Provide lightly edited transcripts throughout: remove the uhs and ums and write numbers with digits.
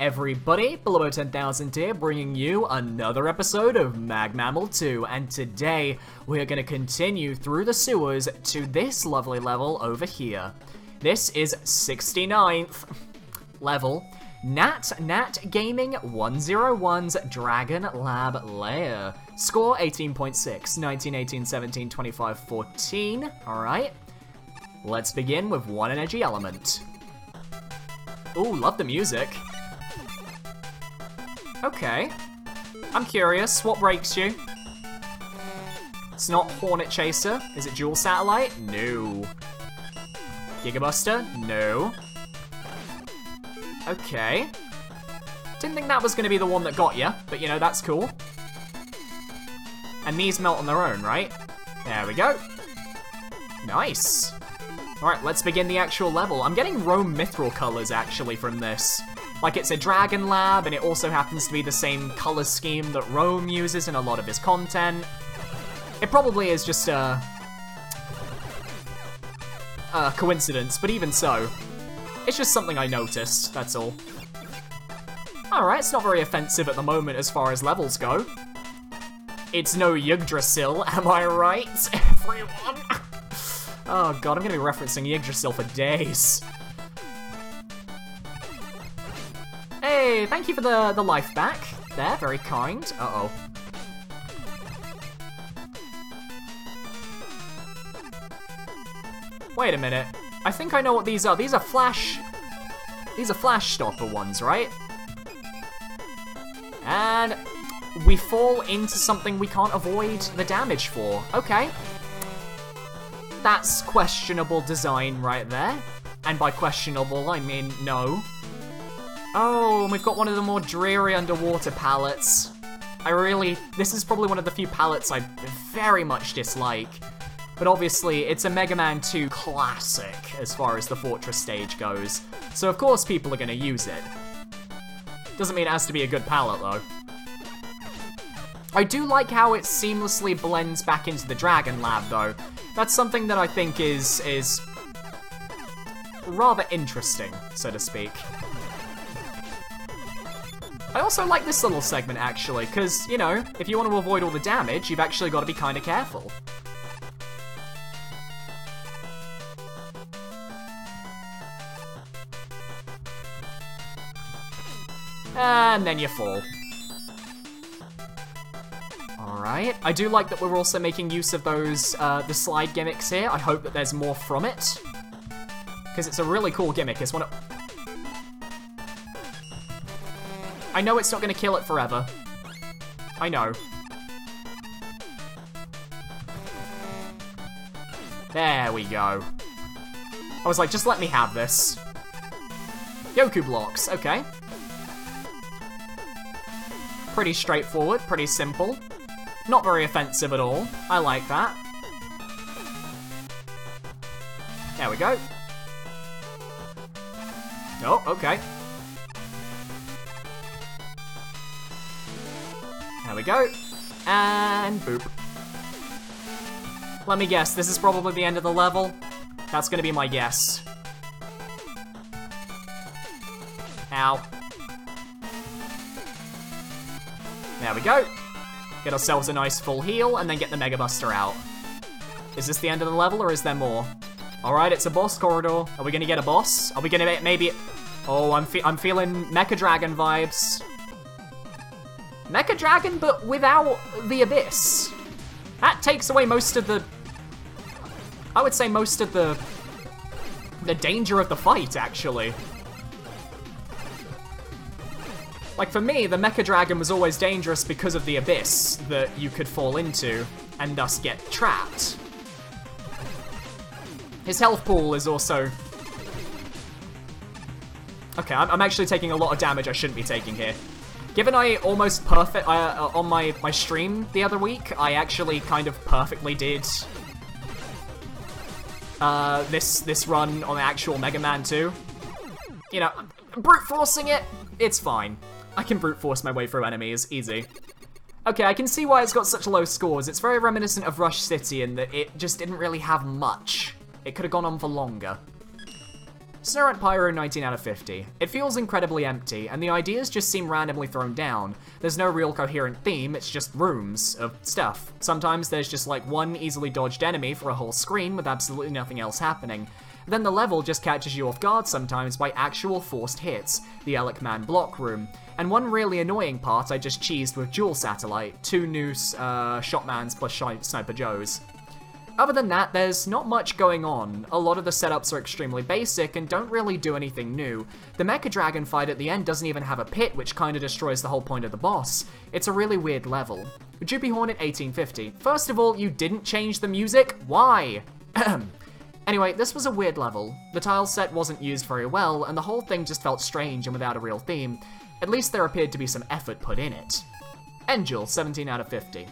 everybody, below 10,000 here, bringing you another episode of Mag Mammal 2, and today we're going to continue through the sewers to this lovely level over here. This is 69th level, Nat Gaming 101's Dragon Lab Lair. Score 18.6, 19, 18, 17, 25, 14. Alright, let's begin with one energy element. Ooh, love the music. Okay. I'm curious, what breaks you? It's not Hornet Chaser. Is it Dual Satellite? No. Gigabuster? No. Okay. Didn't think that was going to be the one that got you, but you know, that's cool. And these melt on their own, right? There we go. Nice. Alright, let's begin the actual level. I'm getting Rome Mithril colors, actually, from this. Like, it's a Dragon Lab, and it also happens to be the same color scheme that Rome uses in a lot of his content. It probably is just a coincidence, but even so, it's just something I noticed, that's all. Alright, it's not very offensive at the moment as far as levels go. It's no Yggdrasil, am I right, everyone? Oh god, I'm gonna be referencing Yggdrasil for days. Hey, thank you for the life back. There, very kind. Uh-oh. Wait a minute. I think I know what these are. These are flash stopper ones, right? And we fall into something we can't avoid the damage for. Okay. That's questionable design right there. And by questionable, I mean no. Oh, and we've got one of the more dreary underwater palettes. This is probably one of the few palettes I very much dislike. But obviously, it's a Mega Man 2 classic as far as the Fortress stage goes. So of course people are going to use it. Doesn't mean it has to be a good palette though. I do like how it seamlessly blends back into the Dragon Lab though. That's something that I think is rather interesting, so to speak. I also like this little segment, actually, because, you know, if you want to avoid all the damage, you've actually got to be kind of careful. And then you fall. Alright, I do like that we're also making use of those, the slide gimmicks here. I hope that there's more from it. Because it's a really cool gimmick. It's one of... I know it's not going to kill it forever. I know. There we go. I was like, just let me have this. Yoku blocks, okay. Pretty straightforward, pretty simple. Not very offensive at all. I like that. There we go. Oh, okay. There we go. And boop. Let me guess, this is probably the end of the level. That's gonna be my guess. Ow. There we go. Get ourselves a nice full heal, and then get the Mega Buster out. Is this the end of the level, or is there more? Alright, it's a boss corridor. Are we gonna get a boss? Are we gonna maybe... Oh, I'm feeling Mecha Dragon vibes. Mecha Dragon, but without the Abyss. That takes away most of the... I would say most of the danger of the fight, actually. Like, for me, the Mecha Dragon was always dangerous because of the Abyss that you could fall into and thus get trapped. His health pool is also... Okay, I'm actually taking a lot of damage I shouldn't be taking here. Given I almost perfect... on my stream the other week, I actually kind of perfectly did... this run on the actual Mega Man 2. You know, brute forcing it, it's fine. I can brute force my way through enemies, easy. Okay, I can see why it's got such low scores. It's very reminiscent of Rush City in that it just didn't really have much. It could have gone on for longer. Snurrant Pyro 19 out of 50. It feels incredibly empty, and the ideas just seem randomly thrown down. There's no real coherent theme, it's just rooms of stuff. Sometimes there's just like one easily dodged enemy for a whole screen with absolutely nothing else happening. Then the level just catches you off guard sometimes by actual forced hits, the Elikman block room. And one really annoying part I just cheesed with Dual Satellite, 2 new Shotmans plus Sniper Joes. Other than that, there's not much going on. A lot of the setups are extremely basic and don't really do anything new. The Mecha Dragon fight at the end doesn't even have a pit, which kinda destroys the whole point of the boss. It's a really weird level. Droopy Hornet 1850. First of all, you didn't change the music? Why? Anyway, this was a weird level. The tile set wasn't used very well, and the whole thing just felt strange and without a real theme. At least there appeared to be some effort put in it. Angel, 17 out of 50.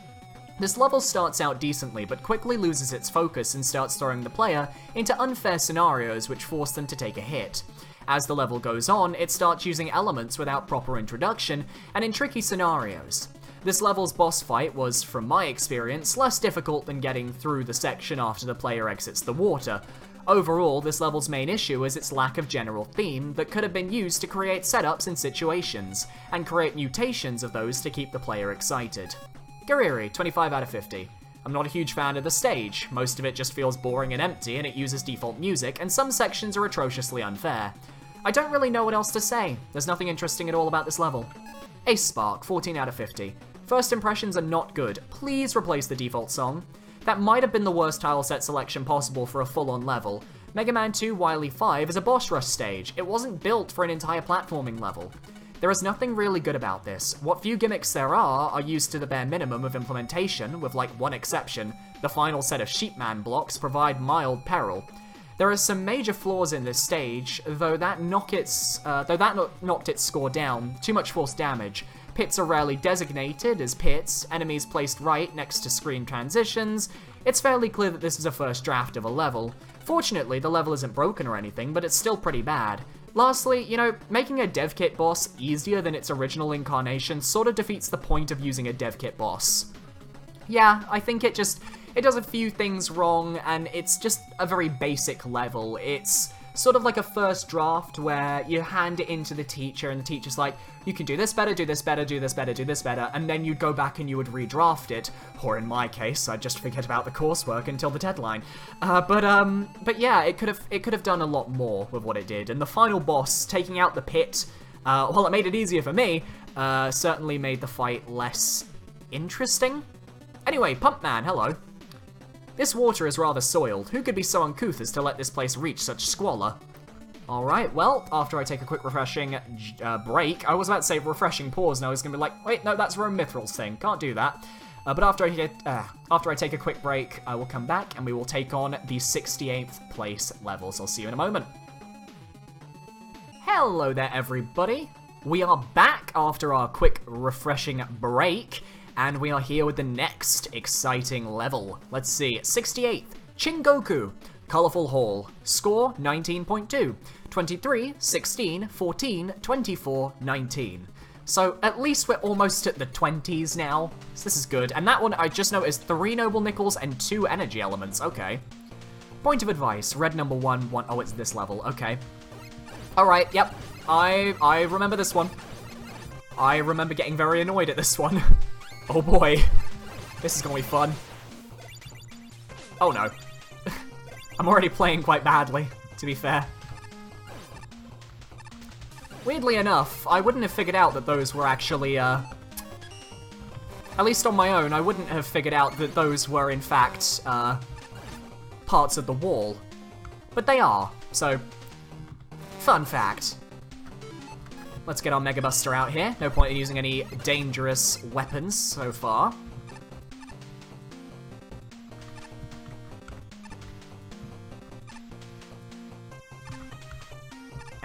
This level starts out decently, but quickly loses its focus and starts throwing the player into unfair scenarios which force them to take a hit. As the level goes on, it starts using elements without proper introduction and in tricky scenarios. This level's boss fight was, from my experience, less difficult than getting through the section after the player exits the water. Overall, this level's main issue is its lack of general theme that could have been used to create setups and situations, and create mutations of those to keep the player excited. Gariri, 25 out of 50. I'm not a huge fan of the stage. Most of it just feels boring and empty, and it uses default music, and some sections are atrociously unfair. I don't really know what else to say. There's nothing interesting at all about this level. Ace Spark, 14 out of 50. First impressions are not good. Please replace the default song. That might have been the worst tile set selection possible for a full-on level. Mega Man 2 Wily 5 is a boss rush stage. It wasn't built for an entire platforming level. There is nothing really good about this. What few gimmicks there are used to the bare minimum of implementation, with like one exception. The final set of Sheepman blocks provide mild peril. There are some major flaws in this stage, though that knocked its score down. Too much forced damage. Pits are rarely designated as pits, enemies placed right next to screen transitions. It's fairly clear that this is a first draft of a level. Fortunately, the level isn't broken or anything, but it's still pretty bad. Lastly, you know, making a dev kit boss easier than its original incarnation sort of defeats the point of using a dev kit boss. Yeah, I think it does a few things wrong, and it's just a very basic level. It's sort of like a first draft where you hand it into the teacher, and the teacher's like, you can do this better, do this better, do this better, do this better, and then you'd go back and you would redraft it, or in my case, I'd just forget about the coursework until the deadline. But yeah, it could have done a lot more with what it did, and the final boss, taking out the pit, while it made it easier for me, certainly made the fight less interesting. Anyway, Pumpman, hello. This water is rather soiled. Who could be so uncouth as to let this place reach such squalor? Alright, well, after I take a quick refreshing break, I was about to say refreshing pause, and I was going to be like, wait, no, that's Rome Mithril's thing, can't do that. But after I take a quick break, I will come back, and we will take on the 68th place levels. I'll see you in a moment. Hello there, everybody. We are back after our quick refreshing break, and we are here with the next exciting level. Let's see, 68th, Chingoku. Colorful Hall. Score 19.2. 23, 16, 14, 24, 19. So at least we're almost at the 20s now. So this is good. And that one I just noticed 3 Noble Nickels and 2 energy elements. Okay. Point of advice. Red number 1. Oh, it's this level. Okay. Alright, yep. I remember this one. I remember getting very annoyed at this one. Oh boy. This is gonna be fun. Oh no. I'm already playing quite badly, to be fair. Weirdly enough, I wouldn't have figured out that those were actually, at least on my own, I wouldn't have figured out that those were, in fact, parts of the wall. But they are, so, fun fact. Let's get our Mega Buster out here. No point in using any dangerous weapons so far.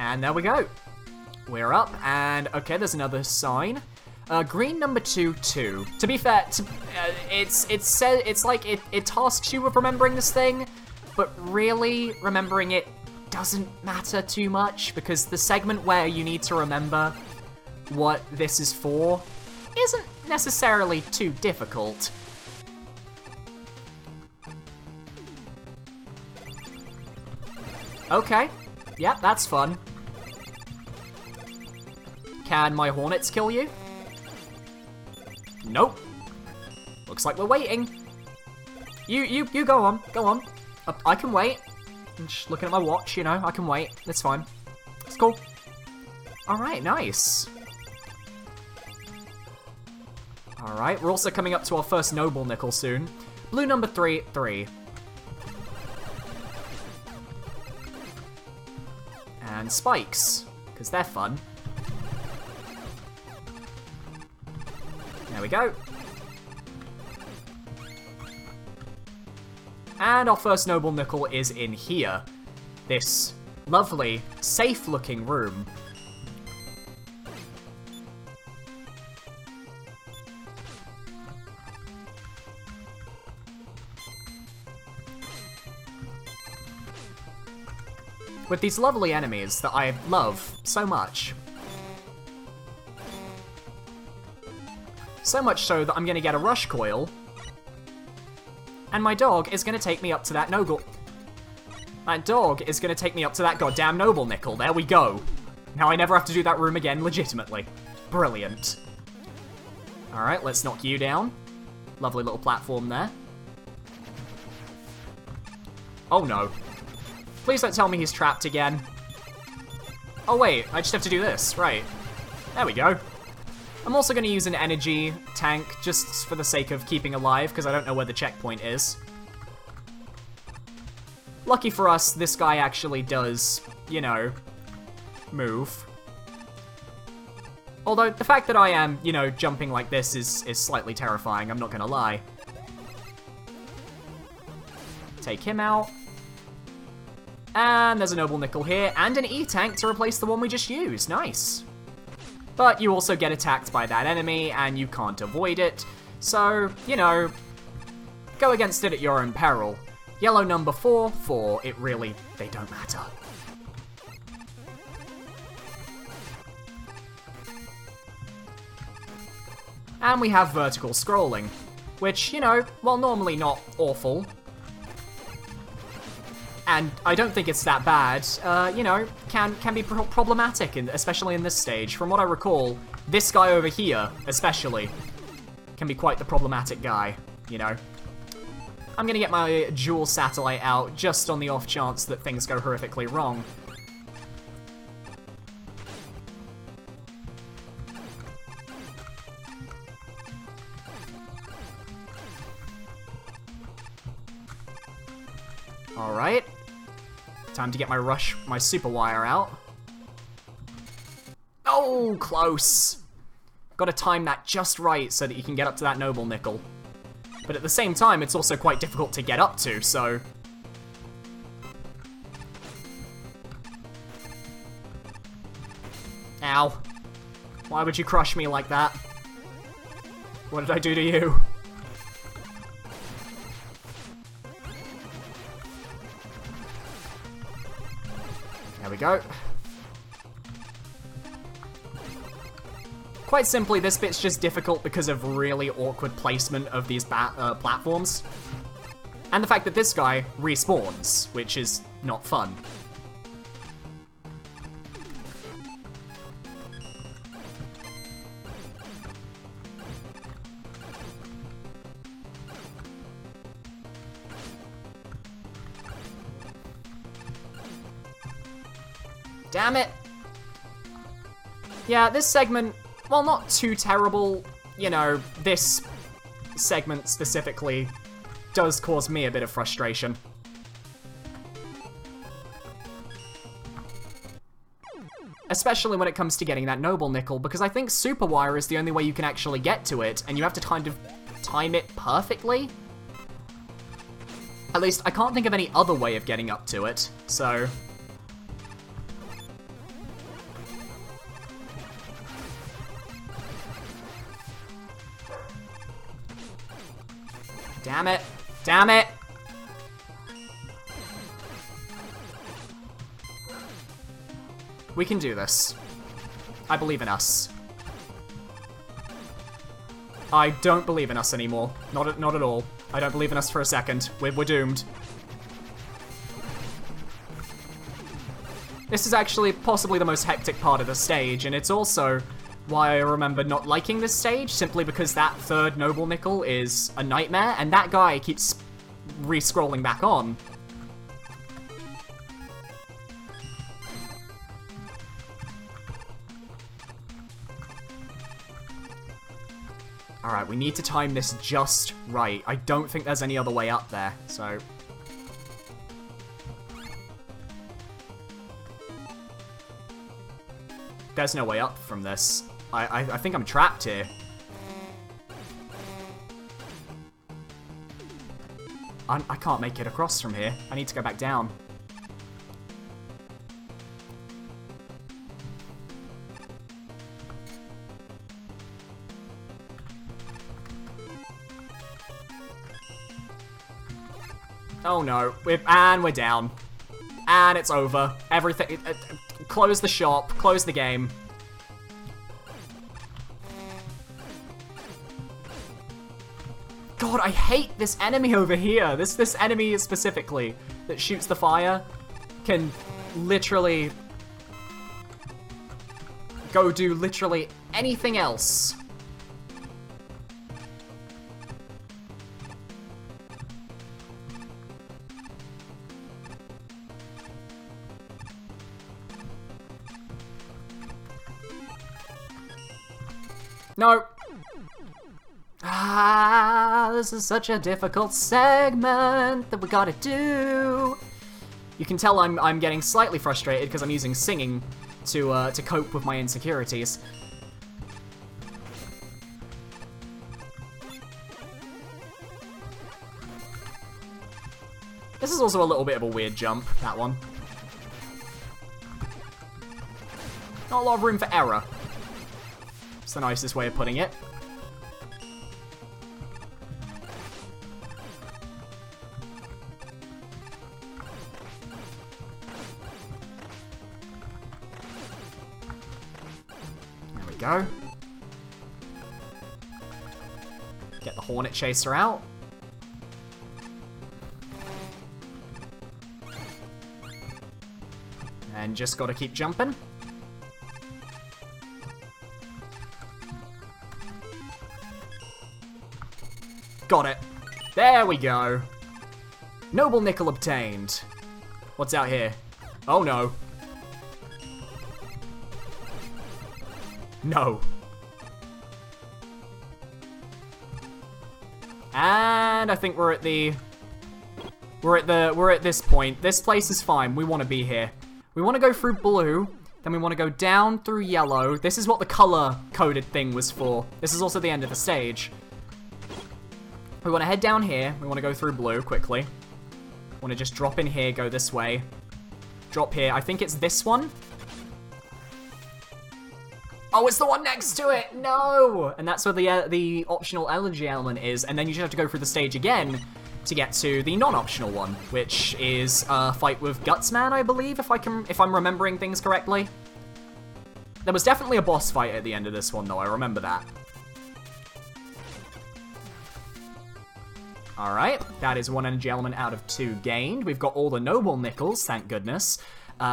And there we go. We're up, and okay, there's another sign. Green number 2, 2. To be fair, it's like it tasks you with remembering this thing, but really remembering it doesn't matter too much because the segment where you need to remember what this is for isn't necessarily too difficult. Okay. Yep, that's fun. Can my hornets kill you? Nope. Looks like we're waiting. You go on, go on. I can wait. I'm just looking at my watch, you know, I can wait. It's fine. It's cool. Alright, nice. Alright, we're also coming up to our first noble nickel soon. Blue number 3. And spikes, because they're fun. There we go. And our first noble nickel is in here. This lovely, safe-looking room. With these lovely enemies that I love so much. So much so that I'm gonna get a rush coil. And my dog is gonna take me up to that noble... My dog is gonna take me up to that goddamn noble nickel. There we go. Now I never have to do that room again legitimately. Brilliant. Alright, let's knock you down. Lovely little platform there. Oh no. Please don't tell me he's trapped again. Oh wait, I just have to do this, right. There we go. I'm also going to use an energy tank just for the sake of keeping alive, because I don't know where the checkpoint is. Lucky for us, this guy actually does, you know, move. Although, the fact that I am, you know, jumping like this is slightly terrifying, I'm not going to lie. Take him out. And there's a noble nickel here, and an E-tank to replace the one we just used. Nice. But you also get attacked by that enemy, and you can't avoid it. So, you know, go against it at your own peril. Yellow number 4, they don't matter. And we have vertical scrolling, which, you know, while normally not awful, and I don't think it's that bad, you know, can be problematic, especially in this stage. From what I recall, this guy over here, especially, can be quite the problematic guy, you know. I'm gonna get my dual satellite out, just on the off chance that things go horrifically wrong. Alright. Time to get my super wire out. Oh, close. Gotta time that just right so that you can get up to that noble nickel. But at the same time, it's also quite difficult to get up to, so... Ow. Why would you crush me like that? What did I do to you? There we go. Quite simply, this bit's just difficult because of really awkward placement of these platforms. And the fact that this guy respawns, which is not fun. Damn it! Yeah, this segment, well, not too terrible. You know, this segment specifically does cause me a bit of frustration. Especially when it comes to getting that noble nickel, because I think super wire is the only way you can actually get to it, and you have to kind of time it perfectly. At least, I can't think of any other way of getting up to it, so... Damn it! Damn it! We can do this. I believe in us. I don't believe in us anymore. Not at all. I don't believe in us for a second. We're doomed. This is actually possibly the most hectic part of the stage, and it's also why I remember not liking this stage, simply because that third Noble Nickel is a nightmare, and that guy keeps re-scrolling back on. Alright, we need to time this just right. I don't think there's any other way up there, so... There's no way up from this. I think I'm trapped here. I can't make it across from here. I need to go back down. Oh no, and we're down. And it's over. Everything... close the shop, close the game. God, I hate this enemy over here. This enemy specifically that shoots the fire can literally go do literally anything else. No. This is such a difficult segment that we gotta do. You can tell I'm getting slightly frustrated because I'm using singing to cope with my insecurities. This is also a little bit of a weird jump, that one. Not a lot of room for error. It's the nicest way of putting it. There we go. Get the Hornet Chaser out. And just gotta keep jumping. Got it. There we go. Noble Nickel obtained. What's out here? Oh no. No. And I think we're at this point. This place is fine. We want to be here. We want to go through blue, then we want to go down through yellow. This is what the color-coded thing was for. This is also the end of the stage. We want to head down here. We want to go through blue quickly. Want to just drop in here, go this way. Drop here. I think it's this one. Oh, it's the one next to it! No! And that's where the optional energy element is, and then you just have to go through the stage again to get to the non-optional one, which is a fight with Gutsman, I believe, if I'm remembering things correctly. There was definitely a boss fight at the end of this one, though. I remember that. Alright, that is one energy element out of 2 gained. We've got all the Noble Nickels, thank goodness.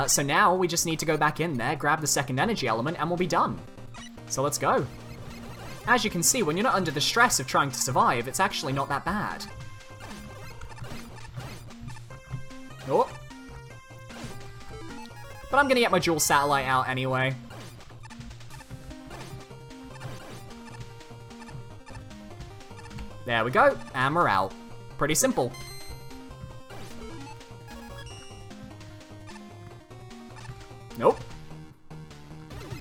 So now we just need to go back in there, grab the second energy element, and we'll be done. So let's go. As you can see, when you're not under the stress of trying to survive, it's actually not that bad. Oh. But I'm gonna get my dual satellite out anyway. There we go, and we're out. Pretty simple. Nope.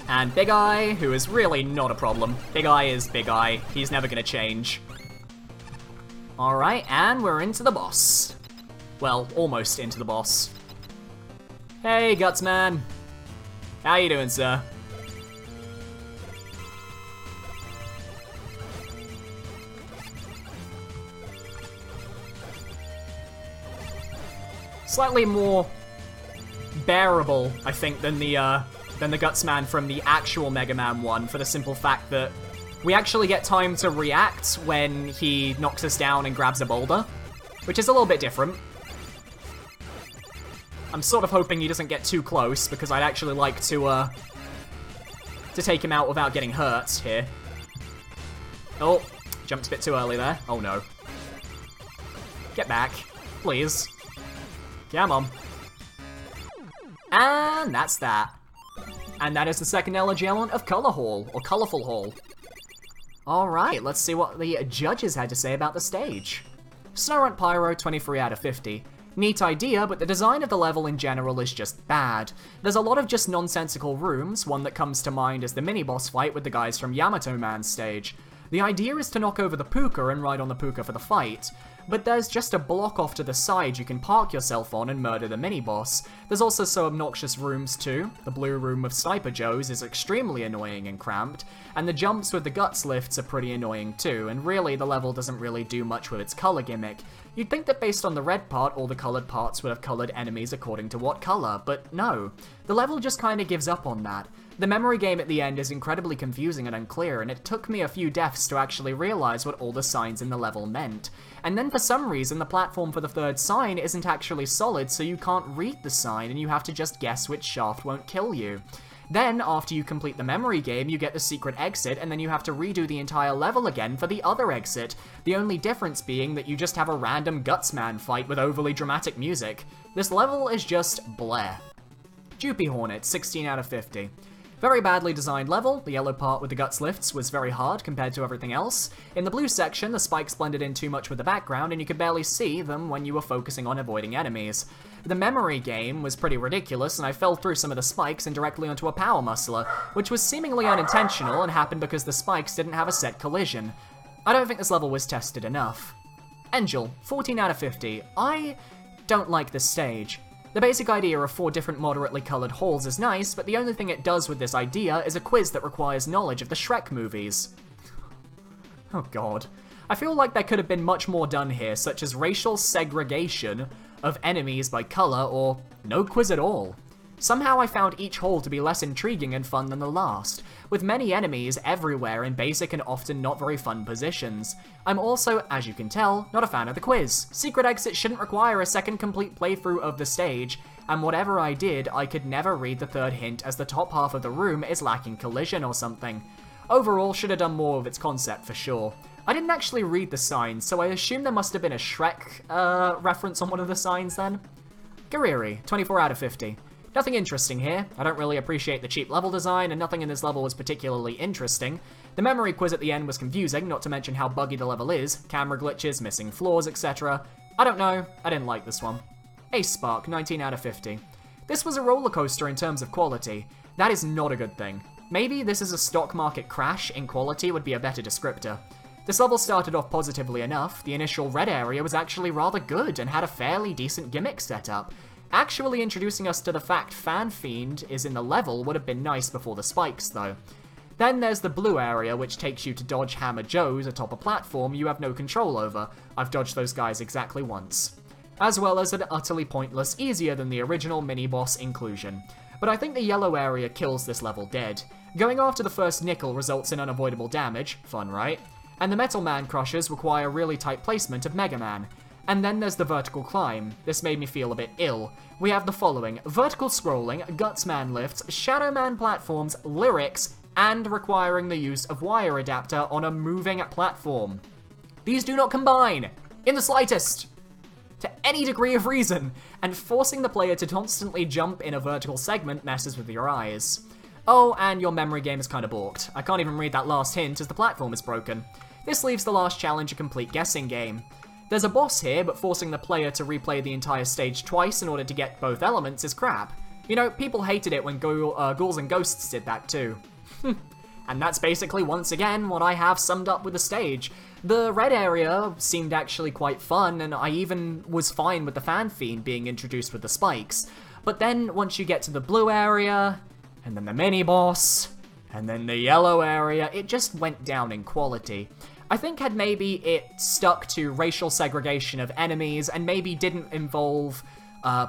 And Big Eye, who is really not a problem. Big Eye is Big Eye. He's never gonna change. Alright, and we're into the boss. Well, almost into the boss. Hey, Gutsman. How you doing, sir? Slightly more bearable, I think, than the Gutsman from the actual Mega Man 1, for the simple fact that we actually get time to react when he knocks us down and grabs a boulder, which is a little bit different. I'm sort of hoping he doesn't get too close, because I'd actually like to take him out without getting hurt here. Oh, jumped a bit too early there. Oh no. Get back, please. Come on. And that's that. And that is the second element of Color Hall, or Colorful Hall. Alright, let's see what the judges had to say about the stage. Snowrun Pyro, 23 out of 50. Neat idea, but the design of the level in general is just bad. There's a lot of just nonsensical rooms. One that comes to mind is the mini-boss fight with the guys from Yamato Man's stage. The idea is to knock over the puka and ride on the puka for the fight, but there's just a block off to the side you can park yourself on and murder the mini-boss. There's also some obnoxious rooms too. The blue room with Sniper Joe's is extremely annoying and cramped, and the jumps with the guts lifts are pretty annoying too, and really the level doesn't really do much with its color gimmick. You'd think that based on the red part, all the colored parts would have colored enemies according to what color, but no. The level just kinda gives up on that. The memory game at the end is incredibly confusing and unclear, and it took me a few deaths to actually realize what all the signs in the level meant. And then for some reason, the platform for the third sign isn't actually solid, so you can't read the sign, and you have to just guess which shaft won't kill you. Then, after you complete the memory game, you get the secret exit, and then you have to redo the entire level again for the other exit. The only difference being that you just have a random Gutsman fight with overly dramatic music. This level is just bleh. Droopy Hornet, 16 out of 50. Very badly designed level. The yellow part with the guts lifts was very hard compared to everything else. In the blue section, the spikes blended in too much with the background, and you could barely see them when you were focusing on avoiding enemies. The memory game was pretty ridiculous, and I fell through some of the spikes and directly onto a power muscler, which was seemingly unintentional and happened because the spikes didn't have a set collision. I don't think this level was tested enough. Angel, 14 out of 50. I don't like this stage. The basic idea of 4 different moderately coloured halls is nice, but the only thing it does with this idea is a quiz that requires knowledge of the Shrek movies. Oh god. I feel like there could have been much more done here, such as racial segregation of enemies by colour, or no quiz at all. Somehow I found each hall to be less intriguing and fun than the last, with many enemies everywhere in basic and often not very fun positions. I'm also, as you can tell, not a fan of the quiz. Secret exit shouldn't require a second complete playthrough of the stage, and whatever I did, I could never read the third hint as the top half of the room is lacking collision or something. Overall, should have done more of its concept for sure. I didn't actually read the signs, so I assume there must have been a Shrek reference on one of the signs then. Gariri, 24 out of 50. Nothing interesting here. I don't really appreciate the cheap level design, and nothing in this level was particularly interesting. The memory quiz at the end was confusing, not to mention how buggy the level is, camera glitches, missing floors, etc. I don't know, I didn't like this one. Ace Spark, 19 out of 50. This was a roller coaster in terms of quality. That is not a good thing. Maybe this is a stock market crash in quality would be a better descriptor. This level started off positively enough. The initial red area was actually rather good and had a fairly decent gimmick setup. Actually introducing us to the fact Fan Fiend is in the level would have been nice before the spikes, though. Then there's the blue area, which takes you to dodge Hammer Joes atop a platform you have no control over. I've dodged those guys exactly once. As well as an utterly pointless, easier than the original mini-boss inclusion. But I think the yellow area kills this level dead. Going after the first nickel results in unavoidable damage, fun right? And the Metal Man crushes require really tight placement of Mega Man. And then there's the vertical climb. This made me feel a bit ill. We have the following: vertical scrolling, Gutsman lifts, Shadow Man platforms, lyrics, and requiring the use of wire adapter on a moving platform. These do not combine, in the slightest, to any degree of reason, and forcing the player to constantly jump in a vertical segment messes with your eyes. Oh, and your memory game is kinda balked. I can't even read that last hint as the platform is broken. This leaves the last challenge a complete guessing game. There's a boss here, but forcing the player to replay the entire stage twice in order to get both elements is crap. You know, people hated it when Ghouls and Ghosts did that too. And that's basically, once again, what I have summed up with the stage. The red area seemed actually quite fun, and I even was fine with the Fan Fiend being introduced with the spikes. But then, once you get to the blue area, and then the mini-boss, and then the yellow area, it just went down in quality. I think had maybe it stuck to racial segregation of enemies and maybe didn't involve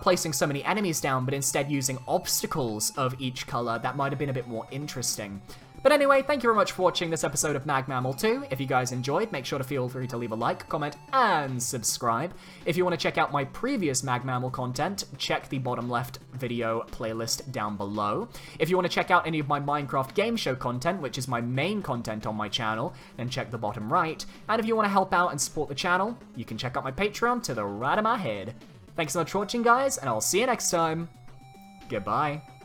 placing so many enemies down, but instead using obstacles of each color, that might have been a bit more interesting. But anyway, thank you very much for watching this episode of Mag Mammal 2. If you guys enjoyed, make sure to feel free to leave a like, comment, and subscribe. If you want to check out my previous Mag Mammal content, check the bottom left video playlist down below. If you want to check out any of my Minecraft game show content, which is my main content on my channel, then check the bottom right. And if you want to help out and support the channel, you can check out my Patreon to the right of my head. Thanks so much for watching, guys, and I'll see you next time. Goodbye.